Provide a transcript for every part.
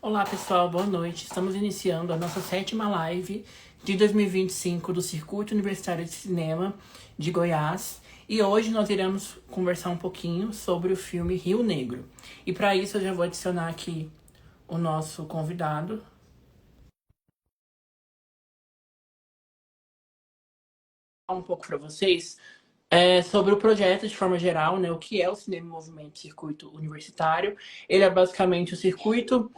Olá pessoal, boa noite. Estamos iniciando a nossa 7ª live de 2025 do Circuito Universitário de Cinema de Goiás. E hoje nós iremos conversar um pouquinho sobre o filme Rio Negro. E para isso eu já vou adicionar aqui o nosso convidado. Um pouco para vocês sobre o projeto de forma geral, né? O que é o Cinema em Movimento Circuito Universitário. Ele é basicamente o circuito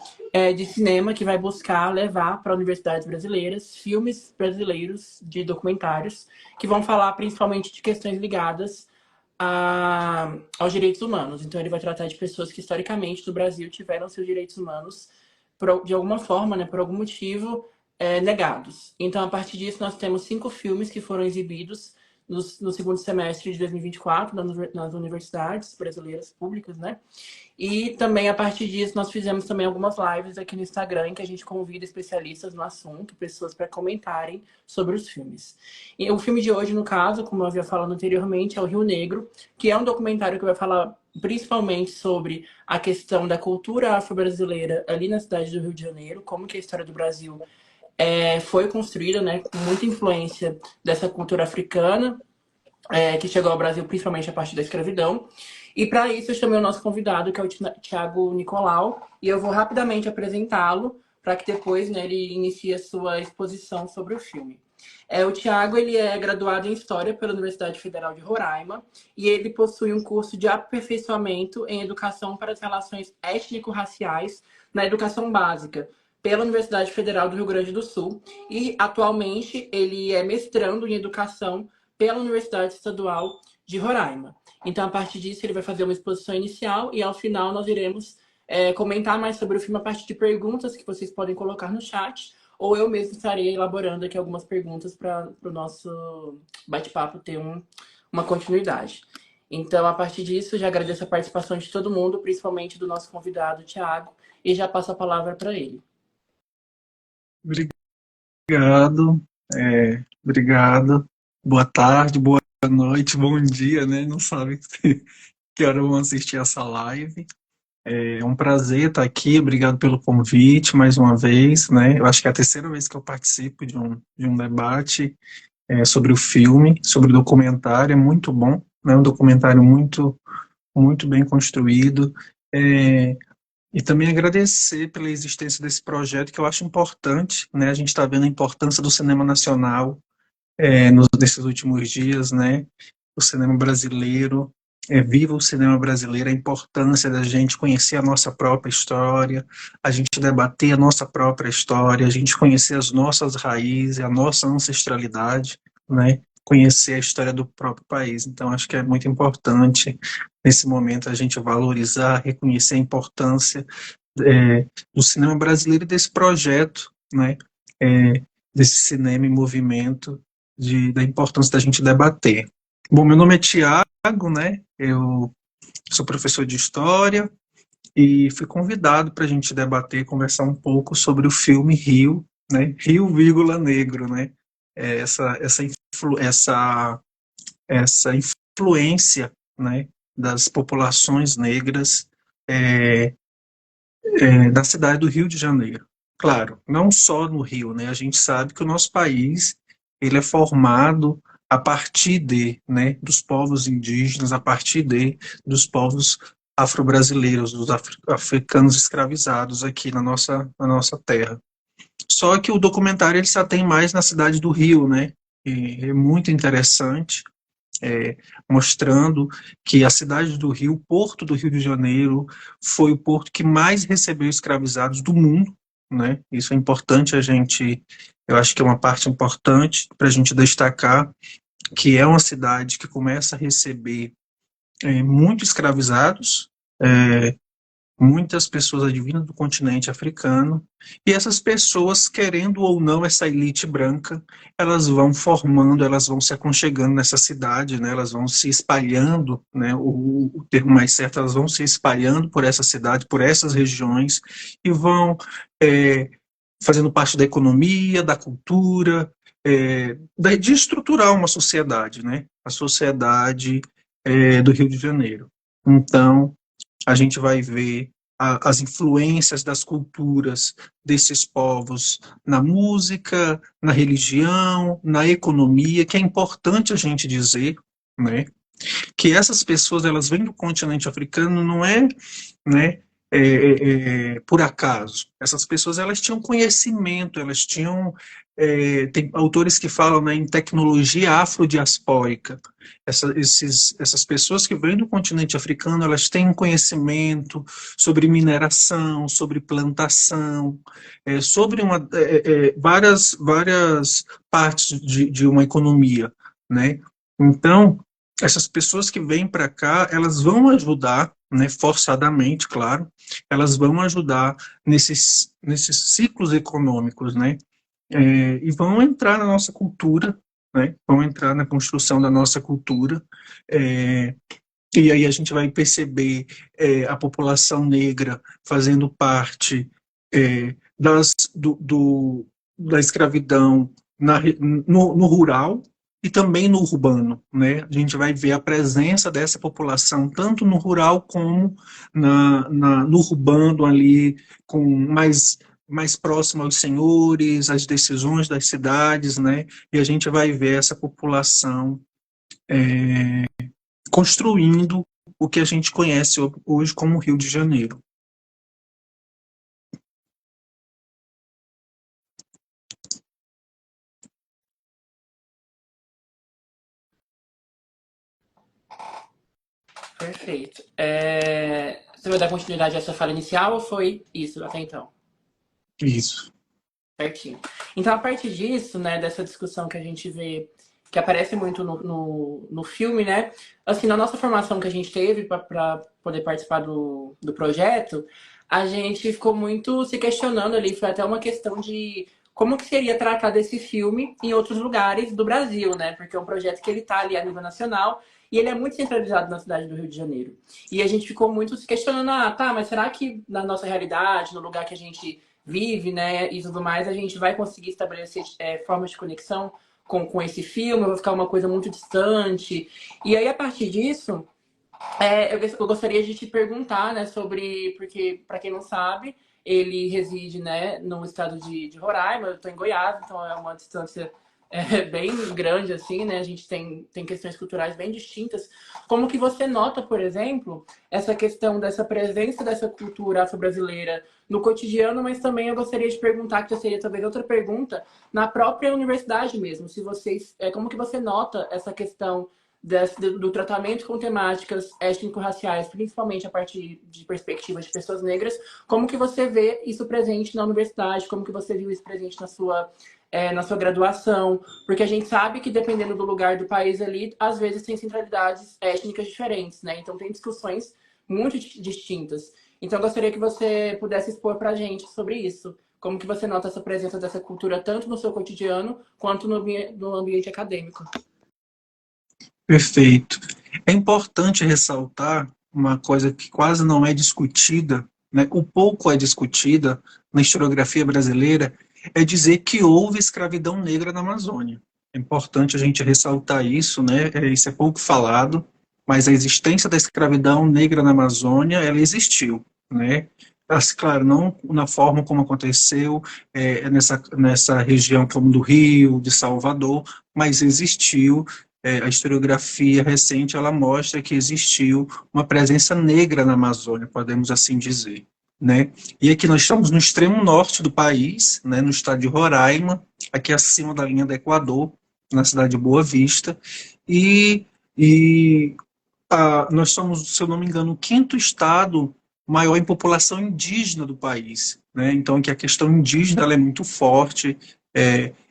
de cinema que vai buscar levar para universidades brasileiras filmes brasileiros de documentários que vão falar principalmente de questões ligadas aos direitos humanos. Então ele vai tratar de pessoas que historicamente no Brasil tiveram seus direitos humanos de alguma forma, né, por algum motivo, negados. Então, a partir disso, nós temos 5 filmes que foram exibidos no segundo semestre de 2024 nas universidades brasileiras públicas, né? E também, a partir disso, nós fizemos também algumas lives aqui no Instagram, em que a gente convida especialistas no assunto, pessoas para comentarem sobre os filmes. E o filme de hoje, no caso, como eu havia falado anteriormente, é o Rio Negro, que é um documentário que vai falar principalmente sobre a questão da cultura afro-brasileira ali na cidade do Rio de Janeiro, como que a história do Brasil foi construída, né, com muita influência dessa cultura africana, que chegou ao Brasil principalmente a partir da escravidão. E para isso eu chamei o nosso convidado, que é o Tiago Nicolau, e eu vou rapidamente apresentá-lo para que depois, né, ele inicie a sua exposição sobre o filme. O Tiago, ele é graduado em História pela Universidade Federal de Roraima e ele possui um curso de aperfeiçoamento em Educação para as Relações Étnico-Raciais na Educação Básica pela Universidade Federal do Rio Grande do Sul e atualmente ele é mestrando em Educação pela Universidade Estadual de Roraima. Então, a partir disso, ele vai fazer uma exposição inicial e, ao final, nós iremos comentar mais sobre o filme a partir de perguntas que vocês podem colocar no chat, ou eu mesmo estarei elaborando aqui algumas perguntas para o nosso bate-papo ter uma continuidade. Então, a partir disso, já agradeço a participação de todo mundo, principalmente do nosso convidado, Tiago, e já passo a palavra para ele. Obrigado, obrigado. Boa tarde, boa noite, bom dia, né? Não sabe que hora vão assistir essa live. É um prazer estar aqui, obrigado pelo convite mais uma vez, né? Eu acho que é a terceira vez que eu participo de um debate sobre o filme, sobre o documentário, é muito bom, né? Um documentário muito bem construído. E também agradecer pela existência desse projeto, que eu acho importante, né? A gente está vendo a importância do cinema nacional nesses últimos dias, né? O cinema brasileiro, viva o cinema brasileiro, a importância da gente conhecer a nossa própria história, a gente debater a nossa própria história, a gente conhecer as nossas raízes, a nossa ancestralidade, né? Conhecer a história do próprio país. Então, acho que é muito importante, nesse momento, a gente valorizar, reconhecer a importância do cinema brasileiro e desse projeto, né? Desse cinema em movimento, da importância da gente debater. Bom, meu nome é Tiago, né? Eu sou professor de História e fui convidado para a gente debater, conversar um pouco sobre o filme Rio, né? Rio, vírgula, Negro, né? Essa influência, né, das populações negras da cidade do Rio de Janeiro. Claro, não só no Rio, né? A gente sabe que o nosso país ele é formado a partir né, dos povos indígenas, a partir dos povos afro-brasileiros, dos africanos escravizados aqui na nossa terra. Só que o documentário ele só tem mais na cidade do Rio, né? E é muito interessante, mostrando que a cidade do Rio, o porto do Rio de Janeiro, foi o porto que mais recebeu escravizados do mundo, né? Isso é importante eu acho que é uma parte importante para a gente destacar, que é uma cidade que começa a receber muitos escravizados, muitas pessoas advindas do continente africano, e essas pessoas, querendo ou não, essa elite branca, elas vão formando, elas vão se aconchegando nessa cidade, né, elas vão se espalhando, né, o termo mais certo, elas vão se espalhando por essa cidade, por essas regiões, e vão fazendo parte da economia, da cultura, de estruturar uma sociedade, né, a sociedade do Rio de Janeiro. Então, a gente vai ver as influências das culturas desses povos na música, na religião, na economia, que é importante a gente dizer, né, que essas pessoas elas vêm do continente africano não é, né, por acaso. Essas pessoas elas tinham conhecimento, elas tinham tem autores que falam, né, em tecnologia afrodiaspórica. Essas pessoas que vêm do continente africano elas têm um conhecimento sobre mineração, sobre plantação, sobre várias partes de uma economia, né? Então essas pessoas que vêm para cá, elas vão ajudar, né, forçadamente, claro, elas vão ajudar nesses ciclos econômicos, né, e vão entrar na nossa cultura, né, vão entrar na construção da nossa cultura, é, e aí a gente vai perceber a população negra fazendo parte da escravidão no rural e também no urbano, né? A gente vai ver a presença dessa população tanto no rural como no urbano ali, com mais próximo aos senhores, às decisões das cidades, né? E a gente vai ver essa população construindo o que a gente conhece hoje como Rio de Janeiro. Perfeito. Você vai dar continuidade a essa fala inicial ou foi isso até então? Isso. Certinho. Então, a partir disso, né, dessa discussão que a gente vê, que aparece muito no filme, né? Assim, na nossa formação que a gente teve para poder participar do projeto, a gente ficou muito se questionando ali, foi até uma questão de como que seria tratado esse filme em outros lugares do Brasil, né? Porque é um projeto que ele tá ali a nível nacional e ele é muito centralizado na cidade do Rio de Janeiro. E a gente ficou muito se questionando, tá, mas será que na nossa realidade, no lugar que a gente vive, né, e tudo mais, a gente vai conseguir estabelecer formas de conexão com esse filme, vai ficar uma coisa muito distante. E aí, a partir disso, eu gostaria de te perguntar, né, sobre, porque, para quem não sabe, ele reside, né, no estado de Roraima, eu estou em Goiás, então é uma distância bem grande, assim, né? A gente tem questões culturais bem distintas. Como que você nota, por exemplo, essa questão dessa presença dessa cultura afro-brasileira no cotidiano, mas também eu gostaria de perguntar, que já seria talvez outra pergunta, na própria universidade mesmo, se vocês, como que você nota essa questão do tratamento com temáticas étnico-raciais, principalmente a partir de perspectivas de pessoas negras, como que você vê isso presente na universidade, como que você viu isso presente na sua graduação, porque a gente sabe que dependendo do lugar do país ali, às vezes tem centralidades étnicas diferentes, né? Então tem discussões muito distintas. Então eu gostaria que você pudesse expor para a gente sobre isso. Como que você nota essa presença dessa cultura tanto no seu cotidiano quanto no ambiente acadêmico? Perfeito. É importante ressaltar uma coisa que quase não é discutida, né? O pouco é discutida na historiografia brasileira, é dizer que houve escravidão negra na Amazônia. É importante a gente ressaltar isso, né? Isso é pouco falado, mas a existência da escravidão negra na Amazônia, ela existiu, né? Mas, claro, não na forma como aconteceu nessa região como do Rio, de Salvador, mas existiu. A historiografia recente ela mostra que existiu uma presença negra na Amazônia, podemos assim dizer, né? E aqui nós estamos no extremo norte do país, né, no estado de Roraima, aqui acima da linha do Equador, na cidade de Boa Vista, e, nós somos, se eu não me engano, o quinto estado maior em população indígena do país, né? Então, que a questão indígena ela é muito forte,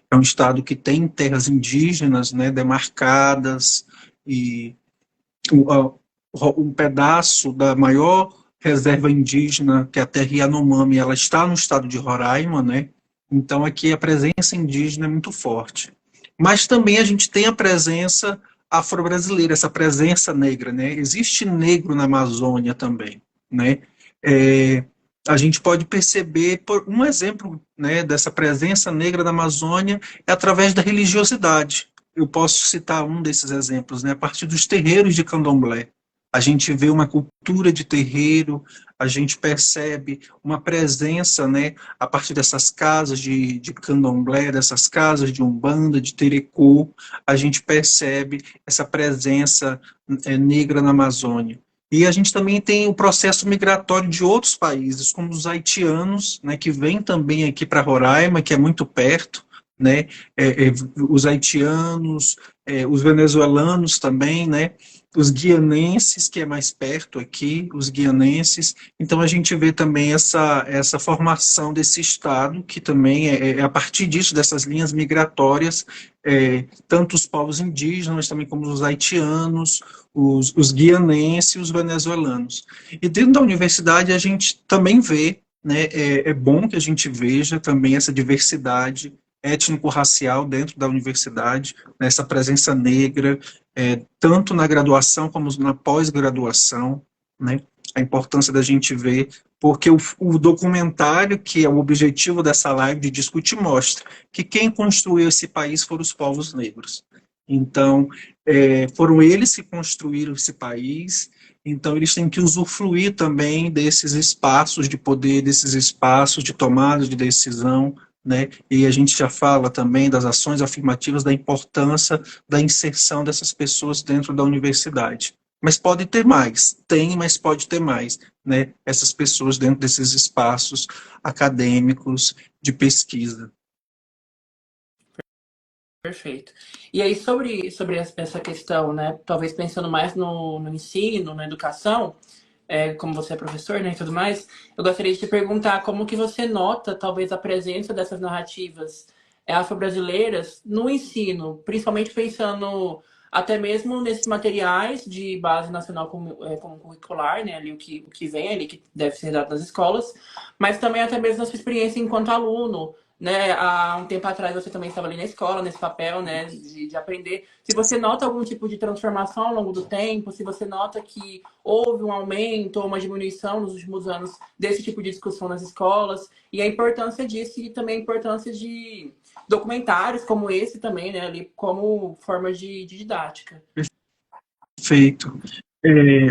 é um estado que tem terras indígenas, né, demarcadas, e um pedaço da maior reserva indígena, que é a terra Yanomami, ela está no estado de Roraima, né? Então, aqui a presença indígena é muito forte. Mas também a gente tem a presença afro-brasileira, essa presença negra, né? Existe negro na Amazônia também, né? É, a gente pode perceber, por um exemplo, né, dessa presença negra na Amazônia é através da religiosidade. Eu posso citar um desses exemplos, né, a partir dos terreiros de candomblé. A gente vê uma cultura de terreiro, a gente percebe uma presença, né, a partir dessas casas de candomblé, dessas casas de umbanda, de terecô, a gente percebe essa presença negra na Amazônia. E a gente também tem o processo migratório de outros países, como os haitianos, né, que vêm também aqui para Roraima, que é muito perto, né, os haitianos, os venezuelanos também, né, os guianenses, que é mais perto aqui, os guianenses. Então a gente vê também essa formação desse Estado, que também é a partir disso, dessas linhas migratórias, tanto os povos indígenas, também como os haitianos, os guianenses e os venezuelanos. E dentro da universidade a gente também vê, né, é bom que a gente veja também essa diversidade étnico-racial dentro da universidade, né, essa presença negra, tanto na graduação como na pós-graduação, né, a importância da gente ver, porque o documentário, que é o objetivo dessa live de discutir, mostra que quem construiu esse país foram os povos negros. Então, foram eles que construíram esse país, então eles têm que usufruir também desses espaços de poder, desses espaços de tomada de decisão, né? E a gente já fala também das ações afirmativas, da importância da inserção dessas pessoas dentro da universidade. Mas pode ter mais, tem, mas pode ter mais, né? Essas pessoas dentro desses espaços acadêmicos de pesquisa. Perfeito. E aí, sobre essa questão, né? Talvez pensando mais no ensino, na educação, como você é professor, né, e tudo mais, eu gostaria de te perguntar como que você nota, talvez, a presença dessas narrativas afro-brasileiras no ensino, principalmente pensando até mesmo nesses materiais de base nacional como curricular, né, ali o que vem ali, que deve ser dado nas escolas, mas também até mesmo na sua experiência enquanto aluno, né, há um tempo atrás você também estava ali na escola, nesse papel, né, de aprender. Se você nota algum tipo de transformação ao longo do tempo, se você nota que houve um aumento ou uma diminuição nos últimos anos desse tipo de discussão nas escolas, e a importância disso e também a importância de documentários como esse também, né, ali como forma de didática. Perfeito.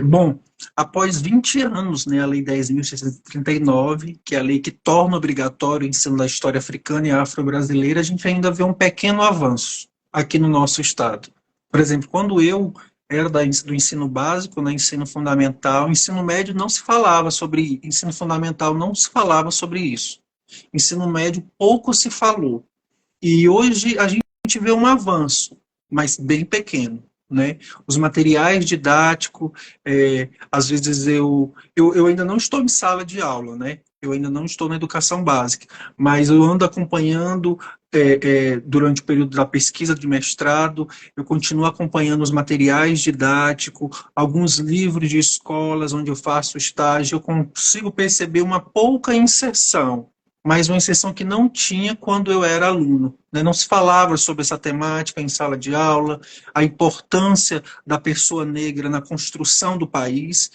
Bom, após 20 anos, né, a Lei 10.639, que é a lei que torna obrigatório o ensino da história africana e afro-brasileira, a gente ainda vê um pequeno avanço aqui no nosso estado. Por exemplo, quando eu era do ensino básico, no ensino fundamental, ensino médio não se falava sobre, ensino fundamental não se falava sobre isso. Ensino médio pouco se falou. E hoje a gente vê um avanço, mas bem pequeno, né? Os materiais didáticos, às vezes eu ainda não estou em sala de aula, né? Eu ainda não estou na educação básica, mas eu ando acompanhando durante o período da pesquisa de mestrado, eu continuo acompanhando os materiais didáticos, alguns livros de escolas onde eu faço estágio, eu consigo perceber uma pouca inserção, mas uma inserção que não tinha quando eu era aluno, né? Não se falava sobre essa temática em sala de aula, a importância da pessoa negra na construção do país.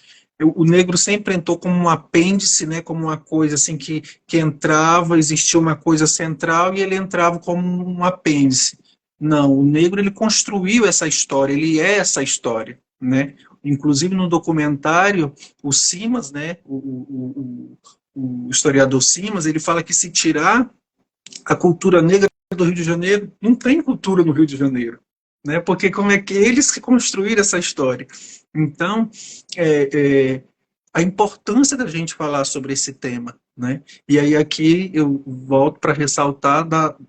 O negro sempre entrou como um apêndice, né? Como uma coisa assim que entrava, existia uma coisa central e ele entrava como um apêndice. Não, o negro ele construiu essa história, ele é essa história, né? Inclusive no documentário, o Simas, né? O historiador Simas, ele fala que se tirar a cultura negra do Rio de Janeiro, não tem cultura no Rio de Janeiro, né? Porque como é que eles que construíram essa história? Então, a importância da gente falar sobre esse tema, né? E aí aqui eu volto para ressaltar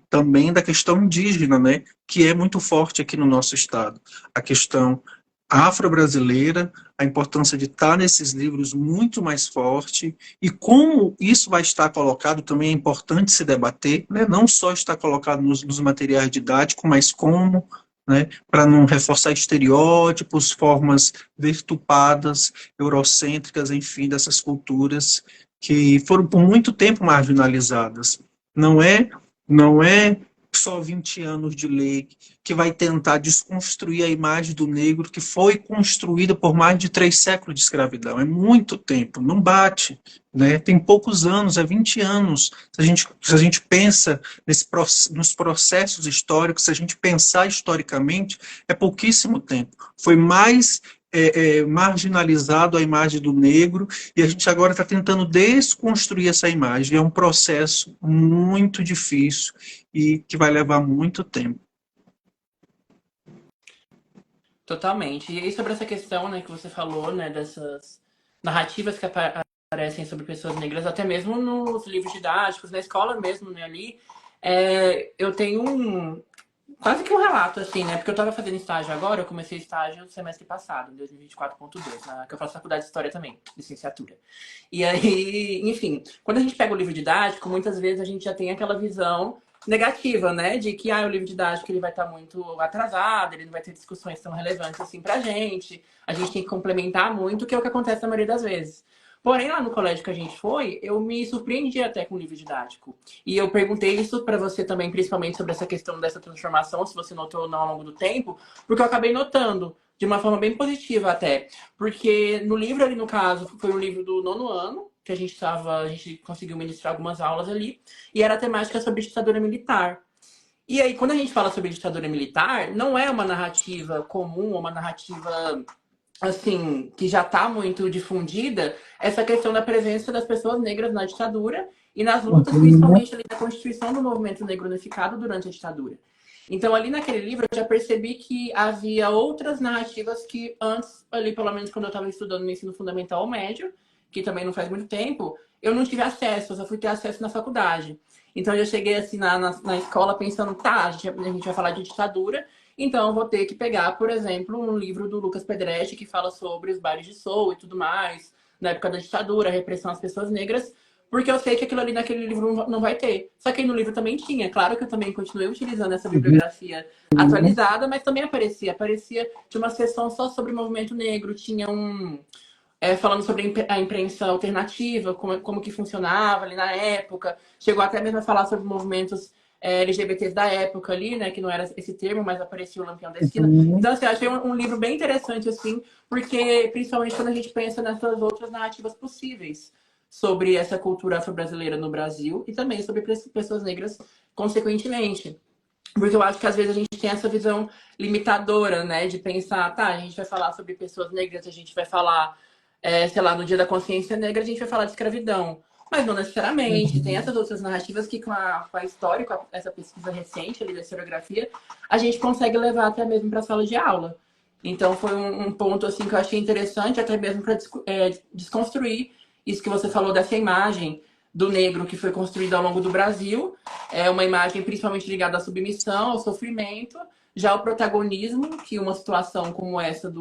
também da questão indígena, né? Que é muito forte aqui no nosso estado. A questão afro-brasileira, a importância de estar nesses livros muito mais forte, e como isso vai estar colocado também é importante se debater, né? Não só estar colocado nos materiais didáticos, mas como, né? Para não reforçar estereótipos, formas deturpadas, eurocêntricas, enfim, dessas culturas que foram por muito tempo marginalizadas. Não é só 20 anos de lei que vai tentar desconstruir a imagem do negro que foi construída por mais de 3 séculos de escravidão. É muito tempo, não bate, né? Tem poucos anos, é 20 anos. Se a gente pensa nos processos históricos, se a gente pensar historicamente, é pouquíssimo tempo. Foi mais marginalizado a imagem do negro, e a gente agora está tentando desconstruir essa imagem. É um processo muito difícil e que vai levar muito tempo. Totalmente. E aí sobre essa questão, né, que você falou, né, dessas narrativas que aparecem sobre pessoas negras, até mesmo nos livros didáticos, na escola mesmo, né, ali, eu tenho quase que um relato, assim, né, porque eu tava fazendo estágio agora, eu comecei estágio no semestre passado, em 2024.2, né, que eu faço faculdade de História também, licenciatura. E aí, enfim, quando a gente pega o livro didático, muitas vezes a gente já tem aquela visão negativa, né? De que o livro didático ele vai estar muito atrasado, ele não vai ter discussões tão relevantes assim pra gente. A gente tem que complementar muito, que é o que acontece na maioria das vezes. Porém, lá no colégio que a gente foi, eu me surpreendi até com o livro didático. E eu perguntei isso para você também, principalmente sobre essa questão dessa transformação, se você notou ou não ao longo do tempo, porque eu acabei notando, de uma forma bem positiva até. Porque no livro ali, no caso, foi um livro do nono ano, que a gente conseguiu ministrar algumas aulas ali, e era a temática sobre ditadura militar. E aí, quando a gente fala sobre ditadura militar, não é uma narrativa comum, uma narrativa assim, que já está muito difundida, essa questão da presença das pessoas negras na ditadura e nas lutas, Uhum. principalmente ali da constituição do movimento negro unificado durante a ditadura. Então, ali naquele livro, eu já percebi que havia outras narrativas que antes, ali, pelo menos quando eu estava estudando no ensino fundamental ou médio, que também não faz muito tempo, eu não tive acesso, eu só fui ter acesso na faculdade. Então, eu cheguei assim na escola pensando, tá, a gente vai falar de ditadura, então eu vou ter que pegar, por exemplo, um livro do Lucas Pedretti que fala sobre os bailes de soul e tudo mais, na época da ditadura, a repressão às pessoas negras, porque eu sei que aquilo ali naquele livro não vai ter. Só que aí no livro também tinha. Claro que eu também continuei utilizando essa bibliografia atualizada, mas também aparecia de uma sessão só sobre o movimento negro, tinha falando sobre a imprensa alternativa, como que funcionava ali na época. Chegou até mesmo a falar sobre movimentos LGBTs da época ali, né? Que não era esse termo, mas aparecia o Lampião da Esquina. Uhum. Então, assim, eu achei um livro bem interessante, assim, porque principalmente quando a gente pensa nessas outras narrativas possíveis sobre essa cultura afro-brasileira no Brasil e também sobre pessoas negras, consequentemente. Porque eu acho que às vezes a gente tem essa visão limitadora, né? De pensar, tá, a gente vai falar sobre pessoas negras, a gente vai falar sei lá, no Dia da Consciência Negra, a gente vai falar de escravidão. Mas não necessariamente. Tem Uhum. essas outras narrativas que, com a história, com essa pesquisa recente ali da historiografia, a gente consegue levar até mesmo para a sala de aula. Então, foi um ponto assim que eu achei interessante, até mesmo para desconstruir isso que você falou dessa imagem do negro que foi construída ao longo do Brasil. É uma imagem principalmente ligada à submissão, ao sofrimento, já o protagonismo, que uma situação como essa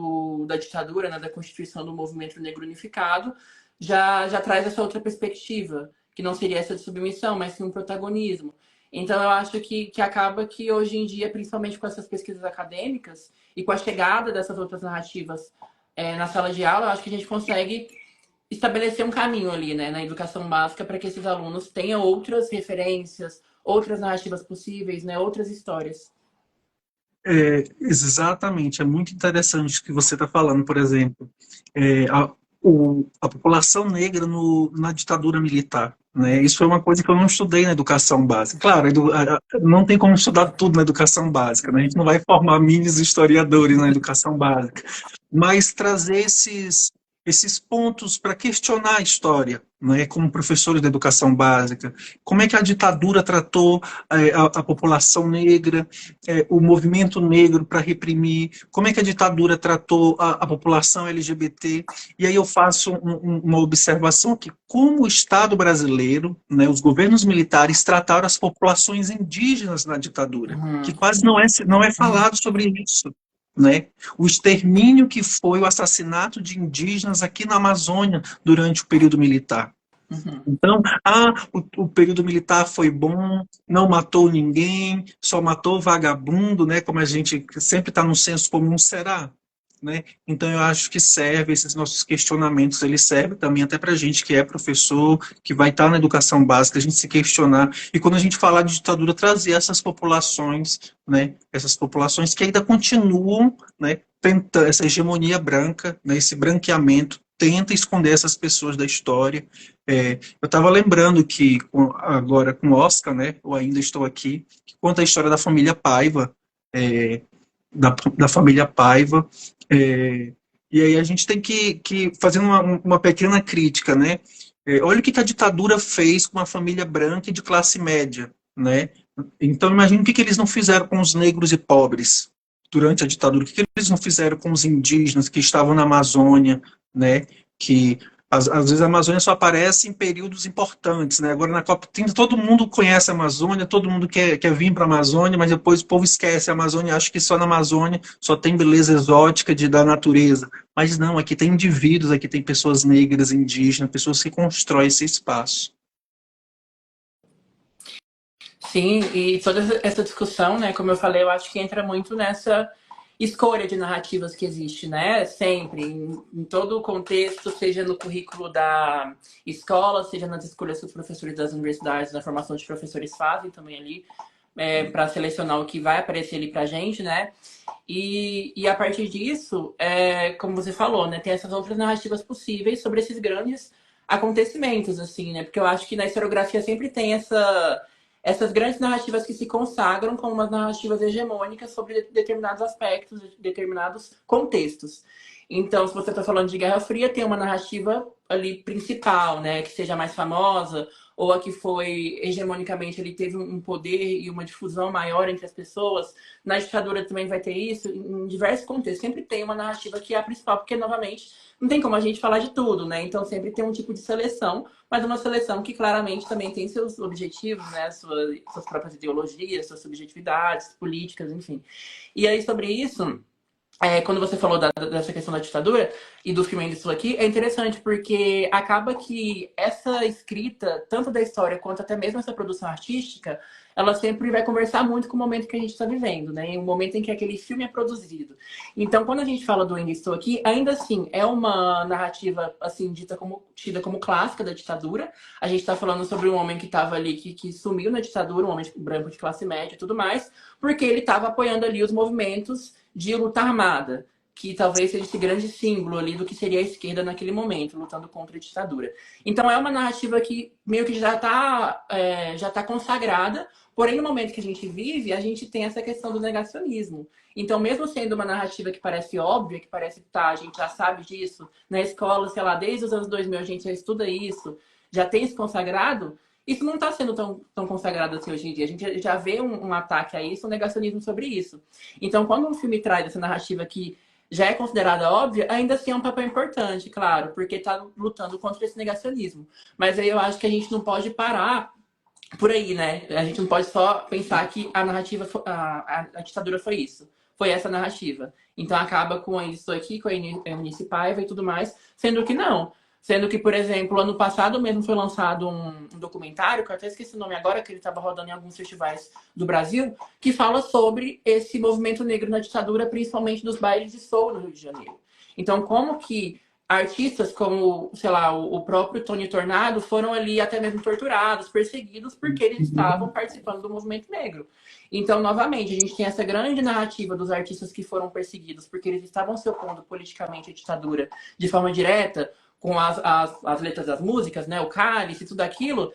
da ditadura, né, da constituição do movimento negro unificado, já traz essa outra perspectiva, que não seria essa de submissão, mas sim um protagonismo. Então, eu acho que acaba que hoje em dia, principalmente com essas pesquisas acadêmicas e com a chegada dessas outras narrativas na sala de aula, eu acho que a gente consegue estabelecer um caminho ali, né, na educação básica para que esses alunos tenham outras referências, outras narrativas possíveis, né, outras histórias. Exatamente, é muito interessante o que você está falando, por exemplo, a população negra na ditadura militar, né? Isso foi uma coisa que eu não estudei na educação básica. Claro, não tem como estudar tudo na educação básica, né? A gente não vai formar minis historiadores na educação básica, mas trazer esses pontos para questionar a história, né? Como professores da educação básica, como é que a ditadura tratou a população negra, o movimento negro para reprimir, como é que a ditadura tratou a população LGBT, e aí eu faço uma observação aqui, como o Estado brasileiro, né, os governos militares trataram as populações indígenas na ditadura, que Uhum. quase não é falado sobre isso. Né? O extermínio que foi o assassinato de indígenas aqui na Amazônia durante o período militar. Uhum. Então, o período militar foi bom, não matou ninguém, só matou vagabundo, né? Como a gente sempre está no senso comum, será? Né? Então, eu acho que serve, esses nossos questionamentos, eles servem também até para a gente que é professor, que vai estar na educação básica, a gente se questionar. E quando a gente falar de ditadura, trazer essas populações, né? Essas populações que ainda continuam, né? Tenta, essa hegemonia branca, né? Esse branqueamento, tenta esconder essas pessoas da história. Eu estava lembrando que agora com o Oscar, né, eu ainda estou aqui, que conta a história da família Paiva, é, da família Paiva, é, E aí a gente tem que fazer uma pequena crítica, né? Olha o que a ditadura fez com uma família branca e de classe média, né? Então imagina o que eles não fizeram com os negros e pobres durante a ditadura, o que eles não fizeram com os indígenas que estavam na Amazônia, né? Que às vezes a Amazônia só aparece em períodos importantes, né? Agora na COP30 todo mundo conhece a Amazônia, todo mundo quer vir para a Amazônia, mas depois o povo esquece a Amazônia, acha que só na Amazônia só tem beleza exótica da natureza. Mas não, aqui tem indivíduos, aqui tem pessoas negras, indígenas, pessoas que constroem esse espaço. Sim, e toda essa discussão, né, como eu falei, eu acho que entra muito nessa escolha de narrativas que existe, né? Sempre, em todo o contexto, seja no currículo da escola, seja nas escolhas que os professores das universidades, na formação de professores fazem também ali, para selecionar o que vai aparecer ali pra gente, né? E a partir disso, como você falou, né, tem essas outras narrativas possíveis sobre esses grandes acontecimentos, assim, né? Porque eu acho que na historiografia sempre tem essas grandes narrativas que se consagram como umas narrativas hegemônicas sobre determinados aspectos, determinados contextos. Então, se você está falando de Guerra Fria, tem uma narrativa ali principal, né, que seja mais famosa, ou a que foi hegemonicamente ele teve um poder e uma difusão maior entre as pessoas. Na ditadura também vai ter isso, em diversos contextos. Sempre tem uma narrativa que é a principal, porque, novamente, não tem como a gente falar de tudo, né? Então sempre tem um tipo de seleção, mas uma seleção que claramente também tem seus objetivos, né? Suas próprias ideologias, suas subjetividades, políticas, enfim. E aí, sobre isso, quando você falou dessa questão da ditadura e do filme Ainda Estou Aqui, é interessante porque acaba que essa escrita, tanto da história quanto até mesmo essa produção artística, ela sempre vai conversar muito com o momento que a gente está vivendo, né? E o momento em que aquele filme é produzido. Então, quando a gente fala do Ainda Estou Aqui, ainda assim, é uma narrativa, assim, tida como clássica da ditadura. A gente está falando sobre um homem que estava ali, que sumiu na ditadura, um homem branco de classe média e tudo mais, porque ele estava apoiando ali os movimentos de luta armada, que talvez seja esse grande símbolo ali do que seria a esquerda naquele momento, lutando contra a ditadura. Então é uma narrativa que meio que já tá consagrada, porém no momento que a gente vive, a gente tem essa questão do negacionismo. Então, mesmo sendo uma narrativa que parece óbvia, que parece que a gente já sabe disso, na escola, sei lá, desde os anos 2000 a gente já estuda isso, já tem isso consagrado, isso não está sendo tão consagrado assim hoje em dia. A gente já vê um ataque a isso, um negacionismo sobre isso. Então, quando um filme traz essa narrativa que já é considerada óbvia, ainda assim é um papel importante, claro, porque está lutando contra esse negacionismo. Mas aí eu acho que a gente não pode parar por aí, né? A gente não pode só pensar que a narrativa, a ditadura foi isso. Foi essa narrativa. Então acaba com a Estou Aqui, com a Eunice Paiva e tudo mais, sendo que não. Sendo que, por exemplo, ano passado mesmo foi lançado um documentário, que eu até esqueci o nome agora, que ele estava rodando em alguns festivais do Brasil, que fala sobre esse movimento negro na ditadura, principalmente dos bailes de soul no Rio de Janeiro. Então, como que artistas como, sei lá, o próprio Tony Tornado foram ali até mesmo torturados, perseguidos, porque eles estavam participando do movimento negro. Então, novamente, a gente tem essa grande narrativa dos artistas que foram perseguidos porque eles estavam se opondo politicamente à ditadura de forma direta, com as letras das músicas, né? O cálice, tudo aquilo.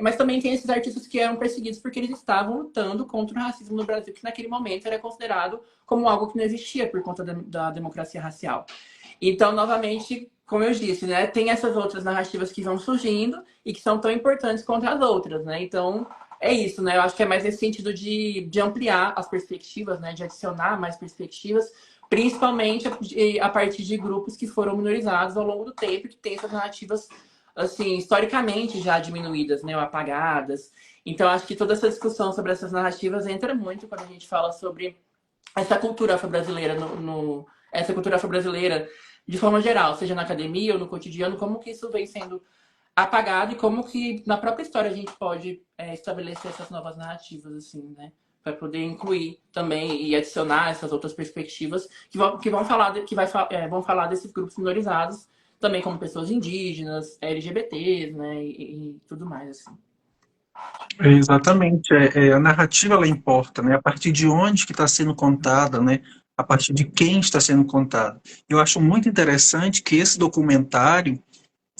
Mas também tem esses artistas que eram perseguidos porque eles estavam lutando contra o racismo no Brasil, que naquele momento era considerado como algo que não existia por conta da democracia racial. Então, novamente, como eu disse, né, tem essas outras narrativas que vão surgindo e que são tão importantes quanto as outras, né? Então, é isso, né? Eu acho que é mais nesse sentido de ampliar as perspectivas, né? De adicionar mais perspectivas, principalmente a partir de grupos que foram minorizados ao longo do tempo, que têm essas narrativas, assim, historicamente já diminuídas, né? Ou apagadas. Então, acho que toda essa discussão sobre essas narrativas entra muito quando a gente fala sobre essa cultura afro-brasileira essa cultura afro-brasileira de forma geral, seja na academia ou no cotidiano, como que isso vem sendo apagado e como que na própria história a gente pode estabelecer essas novas narrativas, assim, né? Para poder incluir também e adicionar essas outras perspectivas que vão falar, vão falar desses grupos minorizados, também como pessoas indígenas, LGBTs, né? E tudo mais, assim. Exatamente, a narrativa ela importa, né? A partir de onde que está sendo contada, né? A partir de quem está sendo contada. Eu acho muito interessante que esse documentário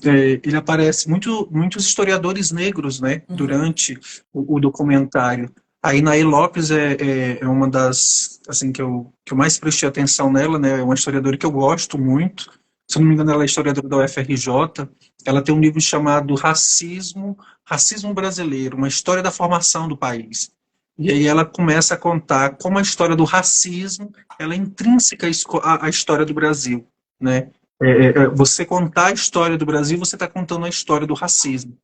ele aparece muitos historiadores negros, né? Uhum. Durante o documentário. A Inaê Lopes é uma das, assim, que eu mais prestei atenção nela, né? É uma historiadora que eu gosto muito. Se eu não me engano, ela é historiadora da UFRJ. Ela tem um livro chamado Racismo Brasileiro, uma história da formação do país. E aí ela começa a contar como a história do racismo, ela é intrínseca à história do Brasil, né? Você contar a história do Brasil, você está contando a história do racismo.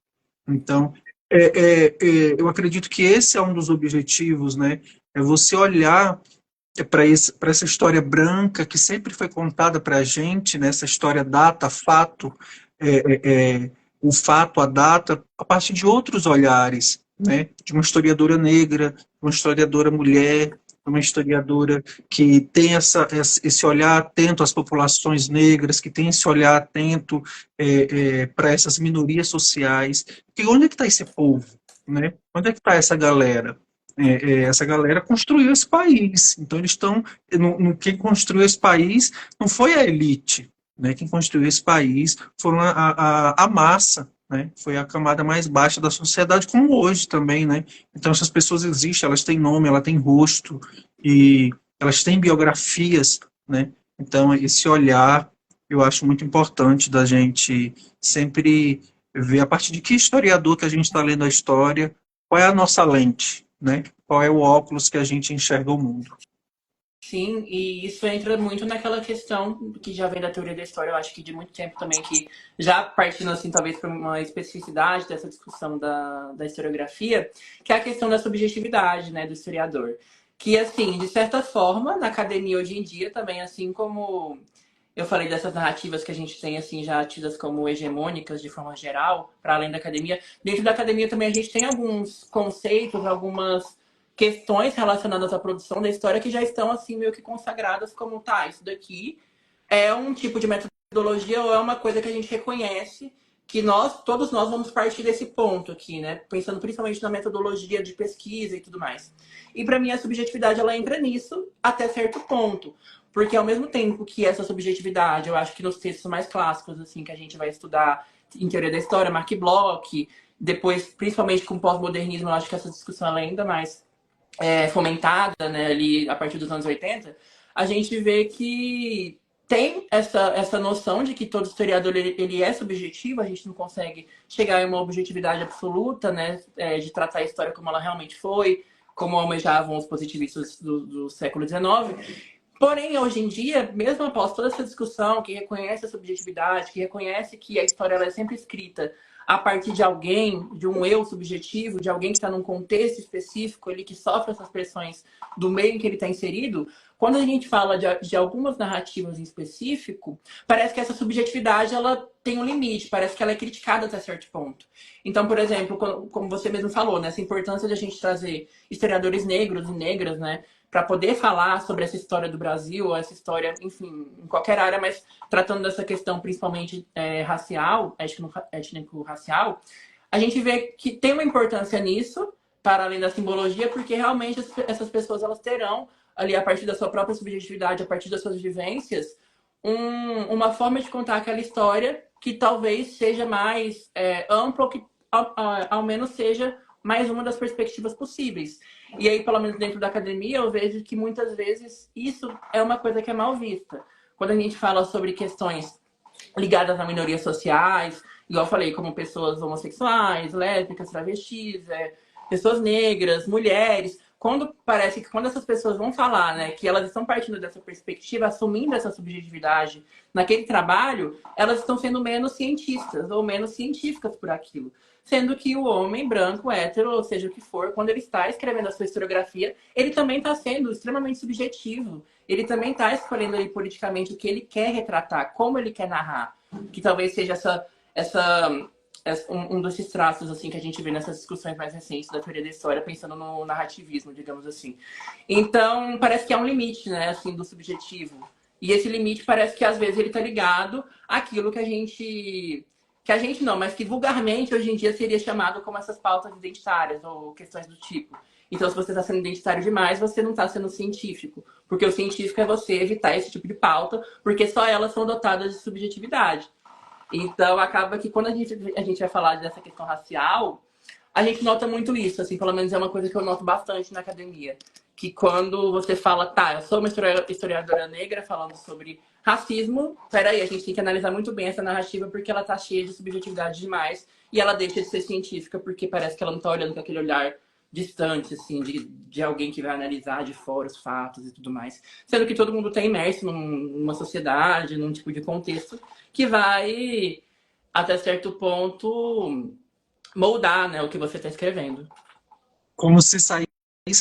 Então, eu acredito que esse é um dos objetivos, né? É você olhar para essa história branca que sempre foi contada para a gente, né? Essa história data, fato, o fato, a data, a partir de outros olhares, né? De uma historiadora negra, uma historiadora mulher, uma historiadora que tem esse olhar atento às populações negras, que tem esse olhar atento para essas minorias sociais. Porque onde é que está esse povo? Né? Onde é que está essa galera? Essa galera construiu esse país. Então, eles estão. Quem construiu esse país não foi a elite. Né? Quem construiu esse país foram a massa. Né? Foi a camada mais baixa da sociedade, como hoje também. Né? Então, essas pessoas existem, elas têm nome, elas têm rosto, e elas têm biografias. Né? Então, esse olhar eu acho muito importante da gente sempre ver a partir de que historiador que a gente está lendo a história, qual é a nossa lente, né? Qual é o óculos que a gente enxerga o mundo. Sim, e isso entra muito naquela questão que já vem da teoria da história, eu acho que de muito tempo também, que já partindo assim, talvez para uma especificidade dessa discussão da historiografia, que é a questão da subjetividade, né, do historiador. Que, assim, de certa forma, na academia hoje em dia também, assim como eu falei dessas narrativas que a gente tem, assim, já tidas como hegemônicas de forma geral, para além da academia, dentro da academia também a gente tem alguns conceitos, algumas questões relacionadas à produção da história que já estão assim meio que consagradas como tá, isso daqui é um tipo de metodologia ou é uma coisa que a gente reconhece que todos nós vamos partir desse ponto aqui, né? Pensando principalmente na metodologia de pesquisa e tudo mais. E para mim a subjetividade ela entra nisso até certo ponto, porque ao mesmo tempo que essa subjetividade, eu acho que nos textos mais clássicos assim que a gente vai estudar em teoria da história, Mark Bloch, depois principalmente com o pós-modernismo, eu acho que essa discussão ela é ainda mais fomentada, né, ali a partir dos anos 80, a gente vê que tem essa noção de que todo historiador ele é subjetivo, a gente não consegue chegar em uma objetividade absoluta, né, de tratar a história como ela realmente foi, como almejavam os positivistas do século XIX. Porém, hoje em dia, mesmo após toda essa discussão, que reconhece a subjetividade, que reconhece que a história ela é sempre escrita a partir de alguém, de um eu subjetivo, de alguém que está num contexto específico ali, que sofre essas pressões do meio em que ele está inserido, quando a gente fala de algumas narrativas em específico, parece que essa subjetividade ela tem um limite, parece que ela é criticada até certo ponto. Então, por exemplo, como você mesmo falou, né, essa importância de a gente trazer historiadores negros e negras, né, para poder falar sobre essa história do Brasil, essa história, enfim, em qualquer área, mas tratando dessa questão principalmente racial, étnico-racial, a gente vê que tem uma importância nisso, para além da simbologia, porque realmente essas pessoas elas terão ali a partir da sua própria subjetividade, a partir das suas vivências, uma forma de contar aquela história que talvez seja mais ampla, ou que ao menos seja mais uma das perspectivas possíveis. E aí, pelo menos dentro da academia, eu vejo que muitas vezes isso é uma coisa que é mal vista. Quando a gente fala sobre questões ligadas a minorias sociais, igual eu falei, como pessoas homossexuais, lésbicas, travestis, pessoas negras, mulheres, quando parece que quando essas pessoas vão falar, né, que elas estão partindo dessa perspectiva, assumindo essa subjetividade naquele trabalho, elas estão sendo menos cientistas ou menos científicas por aquilo. Sendo que o homem branco, hétero, ou seja o que for, quando ele está escrevendo a sua historiografia, ele também está sendo extremamente subjetivo. Ele também está escolhendo ali politicamente o que ele quer retratar, como ele quer narrar. Que talvez seja um desses traços assim que a gente vê nessas discussões mais recentes da teoria da história, pensando no narrativismo, digamos assim. Então, parece que há um limite, né, assim, do subjetivo. E esse limite parece que às vezes ele está ligado àquilo que a gente não, mas que vulgarmente hoje em dia seria chamado como essas pautas identitárias ou questões do tipo. Então, se você está sendo identitário demais, você não está sendo científico. Porque o científico é você evitar esse tipo de pauta, porque só elas são dotadas de subjetividade. Então, acaba que quando a gente vai falar dessa questão racial, a gente nota muito isso, assim, pelo menos é uma coisa que eu noto bastante na academia. Que quando você fala, tá, eu sou uma historiadora negra falando sobre racismo, peraí, a gente tem que analisar muito bem essa narrativa porque ela tá cheia de subjetividade demais e ela deixa de ser científica porque parece que ela não tá olhando com aquele olhar distante, assim, de alguém que vai analisar de fora os fatos e tudo mais. Sendo que todo mundo tá imerso numa sociedade, num tipo de contexto que vai, até certo ponto, moldar, né, o que você está escrevendo. Como se saísse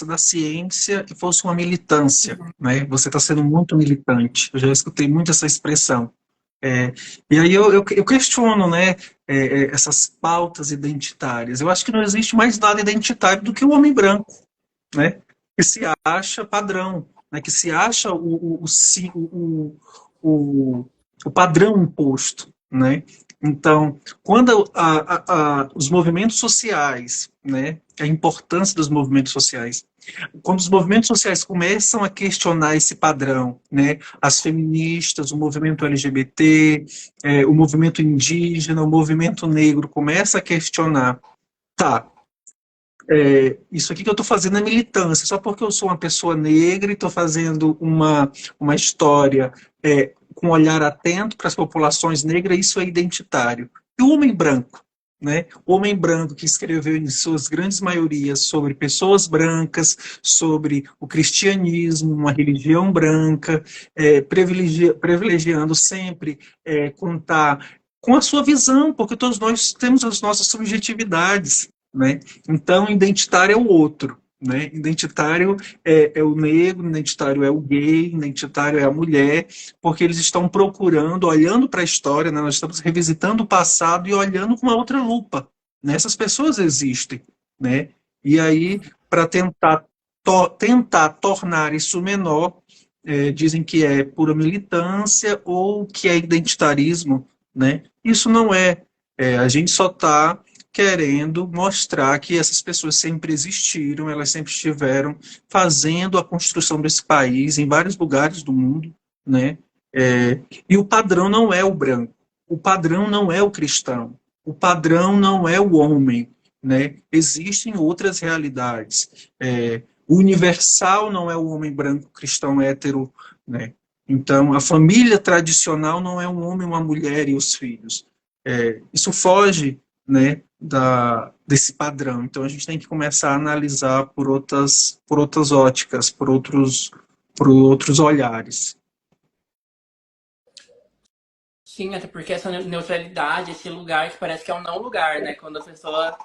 da ciência e fosse uma militância, né? Você está sendo muito militante. Eu já escutei muito essa expressão. É, e aí eu questiono, né, essas pautas identitárias. Eu acho que não existe mais nada identitário do que o homem branco, né? Que se acha padrão, né? Que se acha o, o padrão imposto, né? Então, quando os movimentos sociais, né, a importância dos movimentos sociais, quando os movimentos sociais começam a questionar esse padrão, né, as feministas, o movimento LGBT, o movimento indígena, o movimento negro começa a questionar, tá, isso aqui que eu estou fazendo é militância, só porque eu sou uma pessoa negra e estou fazendo uma história com um olhar atento para as populações negras, isso é identitário. E o homem branco, né? O homem branco que escreveu em suas grandes maiorias sobre pessoas brancas, sobre o cristianismo, uma religião branca, privilegiando sempre contar com a sua visão, porque todos nós temos as nossas subjetividades, né? Então, identitário é o outro, né? Identitário é o negro, identitário é o gay, identitário é a mulher, porque eles estão procurando, olhando para a história, né? Nós estamos revisitando o passado e olhando com uma outra lupa, né? Essas pessoas existem, né? E aí, para tentar tornar isso menor, dizem que é pura militância ou que é identitarismo, né? Isso não é. A gente só está querendo mostrar que essas pessoas sempre existiram, elas sempre estiveram fazendo a construção desse país em vários lugares do mundo, né? E o padrão não é o branco, o padrão não é o cristão, o padrão não é o homem, né? Existem outras realidades. O universal não é o homem branco, cristão, hétero, né? Então, a família tradicional não é um homem, uma mulher e os filhos. Isso foge, né, desse padrão. Então a gente tem que começar a analisar por outras óticas, por outros olhares. Sim, até porque essa neutralidade, esse lugar que parece que é um não lugar, né? Quando a pessoa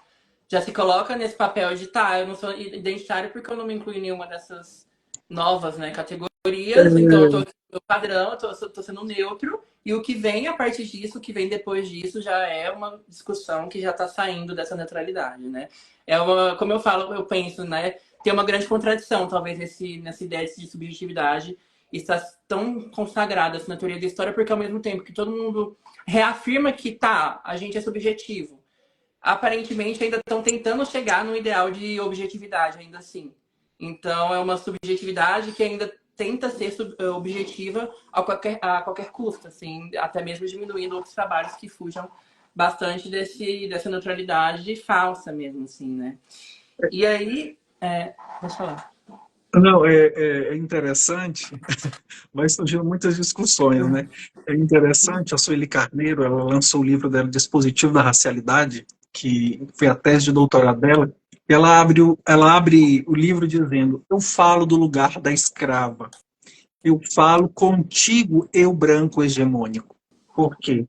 já se coloca nesse papel de, tá, eu não sou identitário porque eu não me incluo em nenhuma dessas novas, né, categorias, então eu tô aqui no meu padrão, tô sendo neutro, e o que vem a partir disso, o que vem depois disso, já é uma discussão que já tá saindo dessa neutralidade, né? Como eu falo, eu penso, né, tem uma grande contradição, talvez, nessa ideia de subjetividade, está tão consagrada assim, na teoria da história, porque ao mesmo tempo que todo mundo reafirma que, tá, a gente é subjetivo, aparentemente ainda estão tentando chegar no ideal de objetividade, ainda assim. Então, é uma subjetividade que ainda tenta ser objetiva a qualquer custo, assim, até mesmo diminuindo outros trabalhos que fujam bastante dessa neutralidade falsa mesmo, assim, né? E aí, pode falar. Não, é interessante, vai surgindo muitas discussões, né? É interessante, a Sueli Carneiro, ela lançou o livro dela, Dispositivo da Racialidade, que foi a tese de doutorado dela, e ela abre o livro dizendo: eu falo do lugar da escrava, eu falo contigo, eu branco hegemônico. Por quê?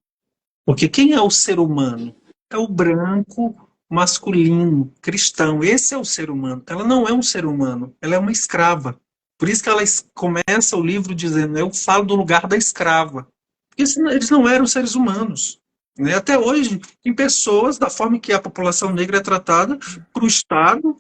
Porque quem é o ser humano? É o branco masculino, cristão. Esse é o ser humano. Ela não é um ser humano, ela é uma escrava. Por isso que ela começa o livro dizendo: eu falo do lugar da escrava. Porque eles não eram seres humanos. Né? Até hoje, tem pessoas, da forma que a população negra é tratada para o Estado,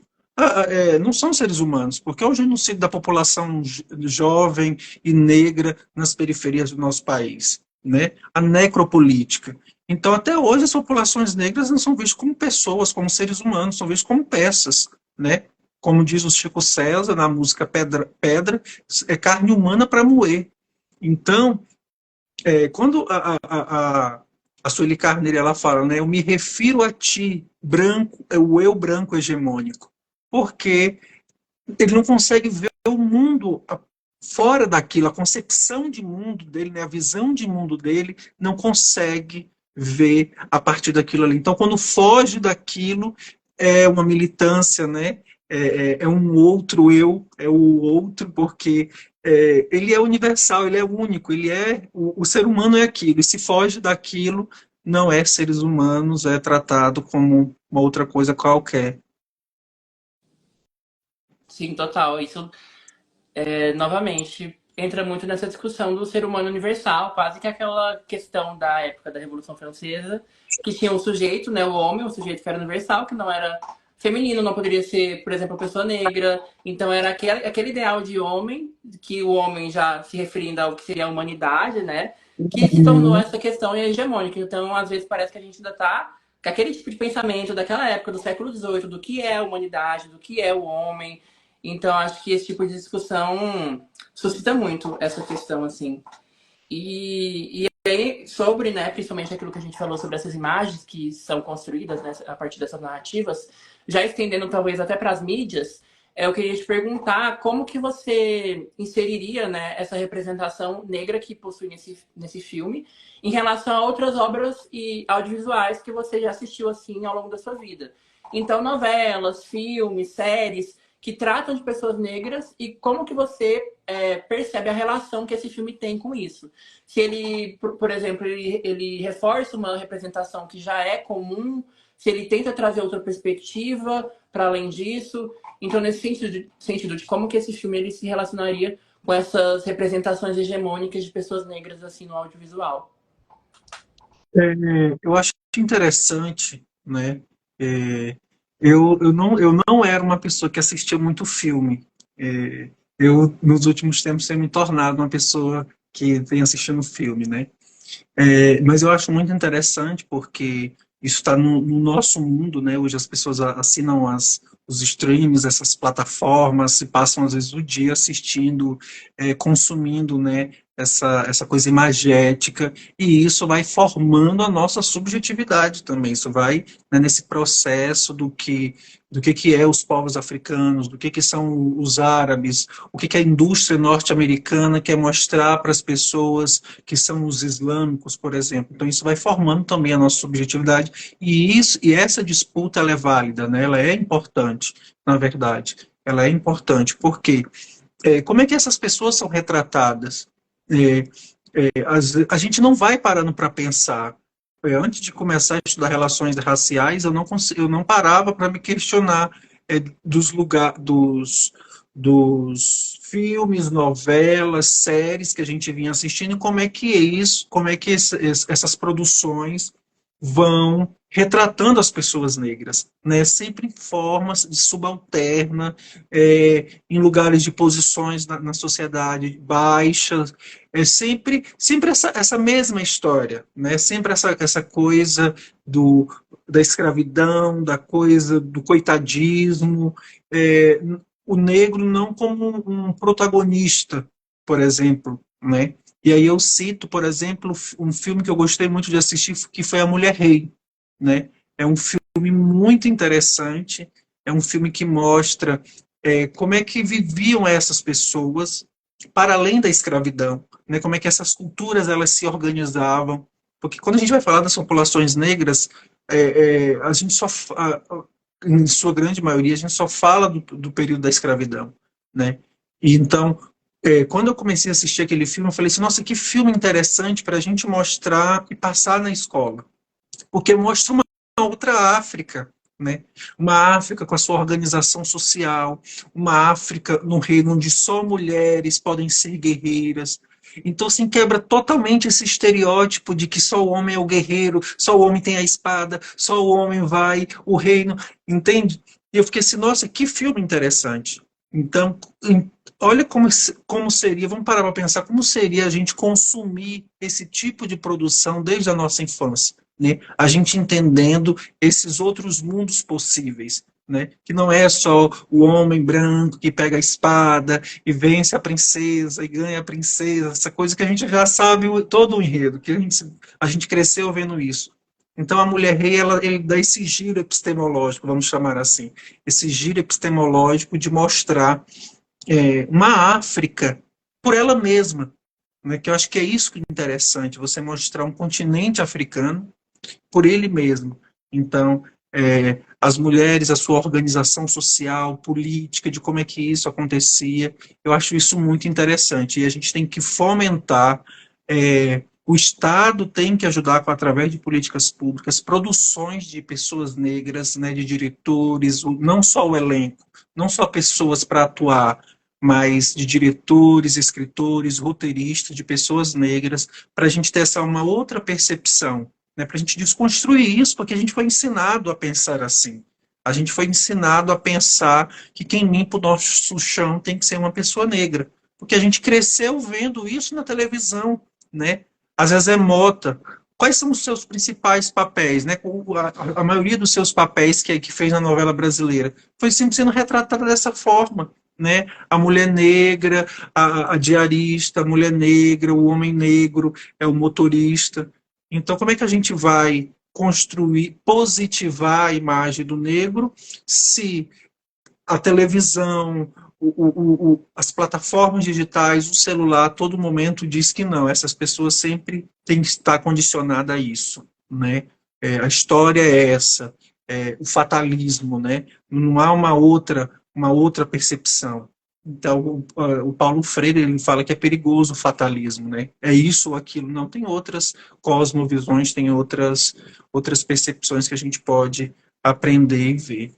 não são seres humanos, porque é o genocídio da população jovem e negra nas periferias do nosso país, né? A necropolítica. Então, até hoje, as populações negras não são vistas como pessoas, como seres humanos, são vistas como peças, né? Como diz o Chico César na música Pedra, Pedra é carne humana para moer. Então, quando a Sueli Carneiro ela fala, né, eu me refiro a ti, branco, o eu branco hegemônico, porque ele não consegue ver o mundo fora daquilo, a concepção de mundo dele, né, a visão de mundo dele, não consegue ver a partir daquilo ali. Então, quando foge daquilo, é uma militância, né? É um outro eu, é o outro, porque ele é universal, ele é único, ele é o ser humano é aquilo, e se foge daquilo, não é seres humanos, é tratado como uma outra coisa qualquer. Sim, total. Isso, novamente, entra muito nessa discussão do ser humano universal, quase que aquela questão da época da Revolução Francesa, que tinha um sujeito, né, o homem, um sujeito que era universal, que não era feminino, não poderia ser, por exemplo, a pessoa negra. Então era aquele ideal de homem, que o homem já se referindo ao que seria a humanidade, né, que se tornou Uhum. essa questão hegemônica. Então, às vezes, parece que a gente ainda está com aquele tipo de pensamento daquela época, do século XVIII, do que é a humanidade, do que é o homem. Então, acho que esse tipo de discussão suscita muito essa questão, assim. E aí, sobre, né, principalmente aquilo que a gente falou sobre essas imagens que são construídas, né, a partir dessas narrativas, já estendendo talvez até para as mídias, eu queria te perguntar como que você inseriria, né, essa representação negra que possui nesse filme em relação a outras obras e audiovisuais que você já assistiu assim ao longo da sua vida. Então, novelas, filmes, séries que tratam de pessoas negras e como que você percebe a relação que esse filme tem com isso. Se ele, por exemplo, ele reforça uma representação que já é comum, se ele tenta trazer outra perspectiva para além disso. Então, nesse sentido de como que esse filme ele se relacionaria com essas representações hegemônicas de pessoas negras assim no audiovisual. Eu acho interessante, né? É, eu não era uma pessoa que assistia muito filme. Eu, nos últimos tempos, tenho me tornado uma pessoa que vem assistindo filme, né? Mas eu acho muito interessante porque isso está no nosso mundo, né? Hoje as pessoas assinam os streams, essas plataformas, se passam às vezes o dia assistindo, consumindo, né? Essa coisa imagética, e isso vai formando a nossa subjetividade também. Isso vai, né, nesse processo do que é os povos africanos, do que são os árabes, o que a indústria norte-americana quer mostrar para as pessoas que são os islâmicos, por exemplo. Então isso vai formando também a nossa subjetividade e essa disputa ela é válida, né? Ela é importante, na verdade. Ela é importante porque como é que essas pessoas são retratadas? É, a gente não vai parando para pensar. Antes de começar a estudar relações raciais, eu não parava para me questionar dos filmes, novelas, séries que a gente vinha assistindo, e como é que é isso, como é que essas produções vão retratando as pessoas negras, né? Sempre em formas de subalterna, em lugares de posições na sociedade baixas, sempre essa mesma história, né? Sempre essa coisa da escravidão, da coisa do coitadismo, é, o negro não como um protagonista, por exemplo, né? E aí eu cito, por exemplo, um filme que eu gostei muito de assistir, que foi A Mulher Rei, né? É um filme muito interessante, é um filme que mostra como é que viviam essas pessoas para além da escravidão, né? Como é que essas culturas elas se organizavam, porque quando a gente vai falar das populações negras, a gente só, em sua grande maioria, a gente só fala do período da escravidão, né? E então, quando eu comecei a assistir aquele filme, eu falei assim, nossa, que filme interessante para a gente mostrar e passar na escola, porque mostra uma outra África, né? Uma África com a sua organização social, uma África num reino onde só mulheres podem ser guerreiras. Então, assim, quebra totalmente esse estereótipo de que só o homem é o guerreiro, só o homem tem a espada, só o homem vai, o reino, entende? E eu fiquei assim, nossa, que filme interessante. Então, olha como seria, vamos parar para pensar, como seria a gente consumir esse tipo de produção desde a nossa infância, né? A gente entendendo esses outros mundos possíveis, né? Que não é só o homem branco que pega a espada e vence a princesa e ganha a princesa, essa coisa que a gente já sabe todo o enredo, que a gente cresceu vendo isso. Então, a Mulher Rei, ele dá esse giro epistemológico, vamos chamar assim, esse giro epistemológico de mostrar uma África por ela mesma, né? Que eu acho que é isso que é interessante, você mostrar um continente africano por ele mesmo. Então, as mulheres, a sua organização social, política, de como é que isso acontecia, eu acho isso muito interessante. E a gente tem que fomentar, o Estado tem que ajudar através de políticas públicas, produções de pessoas negras, né, de diretores, não só o elenco, não só pessoas para atuar, mas de diretores, escritores, roteiristas, de pessoas negras, para a gente ter essa uma outra percepção, né, para a gente desconstruir isso, porque a gente foi ensinado a pensar assim. A gente foi ensinado a pensar que quem limpa o nosso chão tem que ser uma pessoa negra, porque a gente cresceu vendo isso na televisão, né? Às vezes é Mota. Quais são os seus principais papéis, né? A maioria dos seus papéis que fez na novela brasileira foi sempre sendo retratada dessa forma, né? A mulher negra, a diarista, a mulher negra, o homem negro, é o motorista. Então, como é que a gente vai construir, positivar a imagem do negro se a televisão, as plataformas digitais, o celular, a todo momento diz que não, essas pessoas sempre têm que estar condicionadas a isso, né? A história é essa, o fatalismo, né? Não há uma outra percepção. Então, o Paulo Freire ele fala que é perigoso o fatalismo, né? É isso ou aquilo. Não, tem outras cosmovisões, tem outras percepções que a gente pode aprender e ver.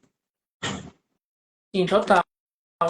Sim, total.